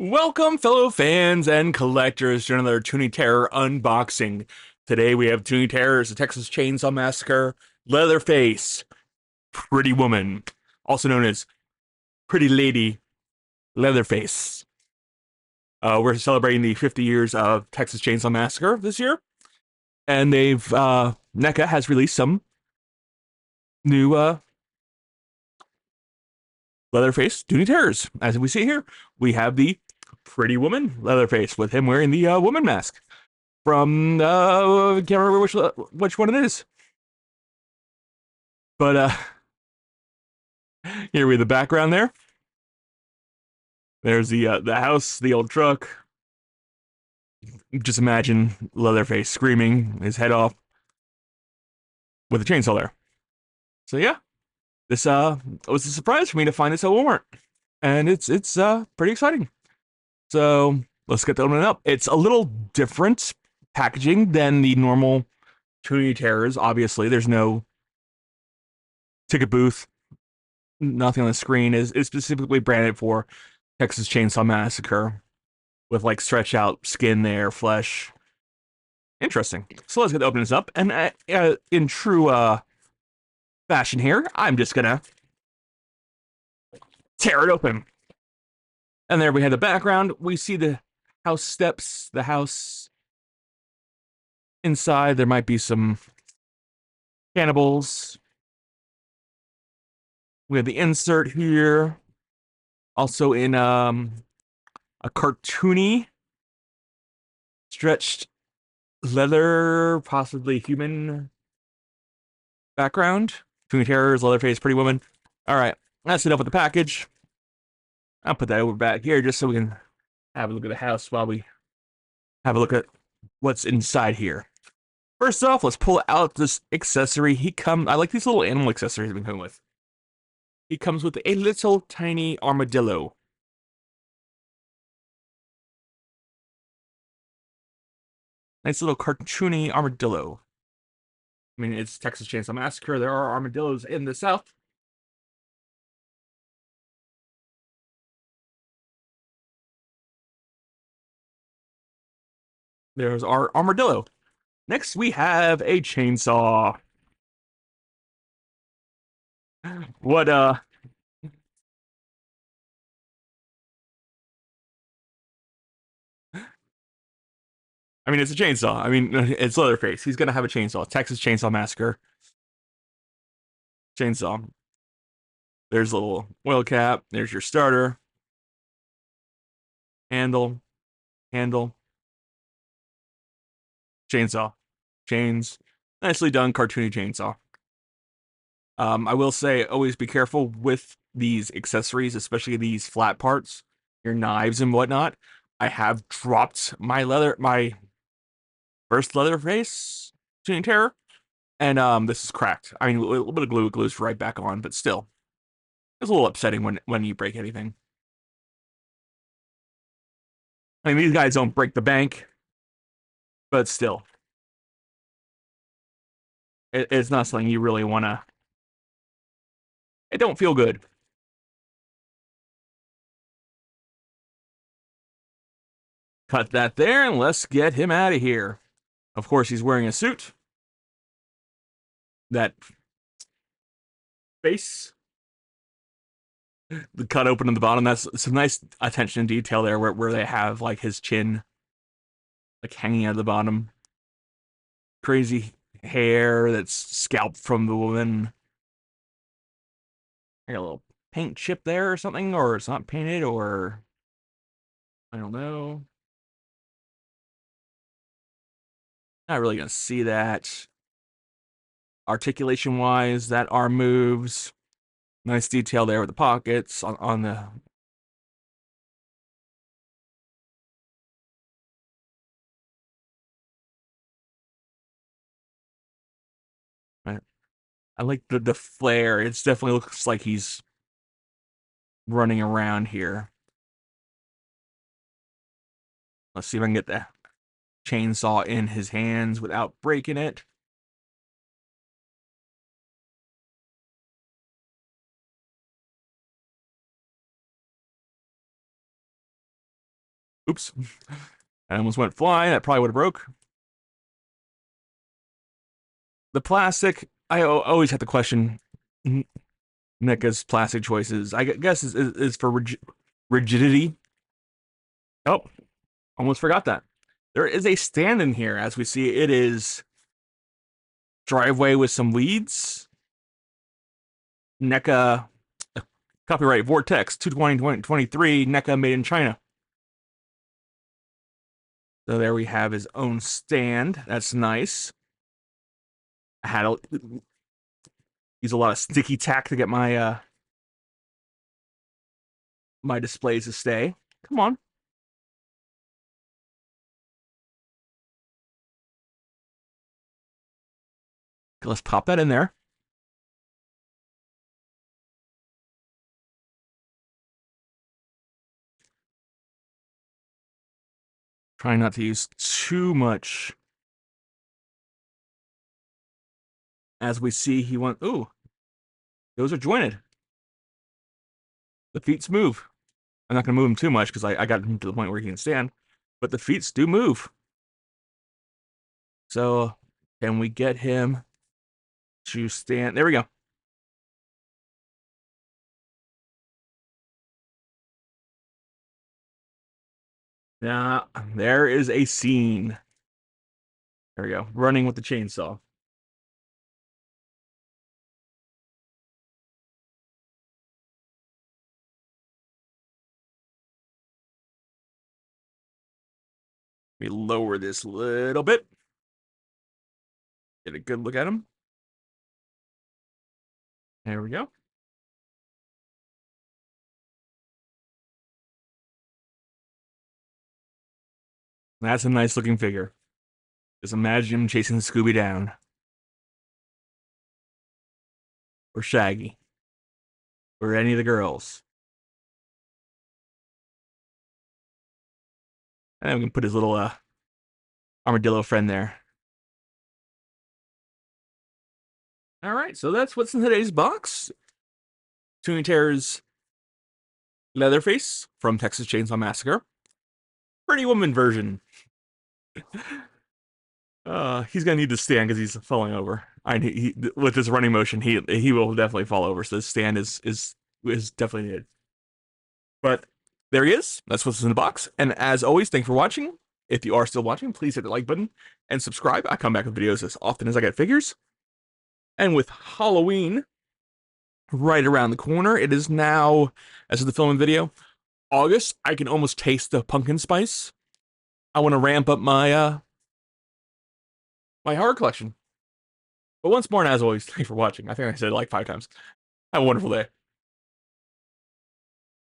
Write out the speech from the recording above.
Welcome, fellow fans and collectors, to another Toony Terror unboxing. Today we have Toony Terrors, the Texas Chainsaw Massacre, Leatherface, Pretty Woman, also known as Pretty Lady Leatherface. We're celebrating the 50 years of Texas Chainsaw Massacre this year, and NECA has released some new Leatherface Toony Terrors. As we see here, we have the Pretty Woman Leatherface with him wearing the woman mask from can't remember which one it is. But here we have the background there. There's the house, the old truck. Just imagine Leatherface screaming his head off with a chainsaw there. So yeah, this was a surprise for me to find this at Walmart, and it's pretty exciting. So let's get the opening up. It's a little different packaging than the normal Trinity Terrors. Obviously, there's no ticket booth, nothing on the screen. Is specifically branded for Texas Chainsaw Massacre with like stretch out skin there, flesh. Interesting. So let's get the openings up, and in true fashion here, I'm just gonna tear it open. And there we have the background. We see the house steps, the house inside. There might be some cannibals. We have the insert here, also in a cartoony stretched leather, possibly human background. Toony Terrors, Leatherface, Pretty Woman. All right, that's enough with the package. I'll put that over back here just so we can have a look at the house while we have a look at what's inside here. First off, let's pull out this accessory. I like these little animal accessories he's been coming with. He comes with a little tiny armadillo. Nice little cartoony armadillo. I mean, it's Texas Chainsaw Massacre. There are armadillos in the South. There's our armadillo. Next, we have a chainsaw. What, I mean, it's a chainsaw. I mean, it's Leatherface. He's gonna have a chainsaw. Texas Chainsaw Massacre. Chainsaw. There's a little oil cap. There's your starter. Handle. Handle. Chainsaw. Chains. Nicely done, cartoony chainsaw. I will say, always be careful with these accessories, especially these flat parts, your knives and whatnot. I have dropped my first Leatherface Tuning Terror, and this is cracked. I mean, a little bit of glue glues right back on, but still, it's a little upsetting when you break anything. I mean, these guys don't break the bank, but still, it's not something you really want to. It don't feel good. Cut that there, and let's get him out of here. Of course, he's wearing a suit. That face, the cut open at the bottom. That's some nice attention to detail there, where they have like his chin, like hanging at the bottom. Crazy hair that's scalped from the woman. I got a little paint chip there or something, or it's not painted, or I don't know. Not really gonna see that. Articulation wise, that arm moves. Nice detail there with the pockets on the. I like the flare. It definitely looks like he's running around here. Let's see if I can get the chainsaw in his hands without breaking it. Oops. I almost went flying. That probably would have broke. The plastic, I always have to question NECA's plastic choices. I guess is for rigidity. Oh, almost forgot that. There is a stand in here, as we see. It is driveway with some weeds. NECA copyright Vortex 22023 NECA made in China. So there we have his own stand. That's nice. I had to use a lot of sticky tack to get my my displays to stay. Come on. Let's pop that in there. Trying not to use too much. As we see, he went, ooh, those are jointed. The feet move. I'm not going to move him too much because I got him to the point where he can stand. But the feet do move. So can we get him to stand? There we go. Now, there is a scene. There we go. Running with the chainsaw. Let me lower this a little bit. Get a good look at him. There we go. That's a nice looking figure. Just imagine him chasing Scooby down. Or Shaggy. Or any of the girls. And then we can put his little armadillo friend there. All right, so that's what's in today's box. Toony Terror's Leatherface from Texas Chainsaw Massacre. Pretty Woman version. He's gonna need to stand because he's falling over. With his running motion, he will definitely fall over. So this stand is definitely needed. But there he is. That's what's in the box. And as always, thanks for watching. If you are still watching, please hit the like button and subscribe. I come back with videos as often as I get figures. And with Halloween right around the corner, it is now, as of the film and video, August. I can almost taste the pumpkin spice. I want to ramp up my my horror collection. But once more, and as always, thanks for watching. I think I said it like 5 times. Have a wonderful day.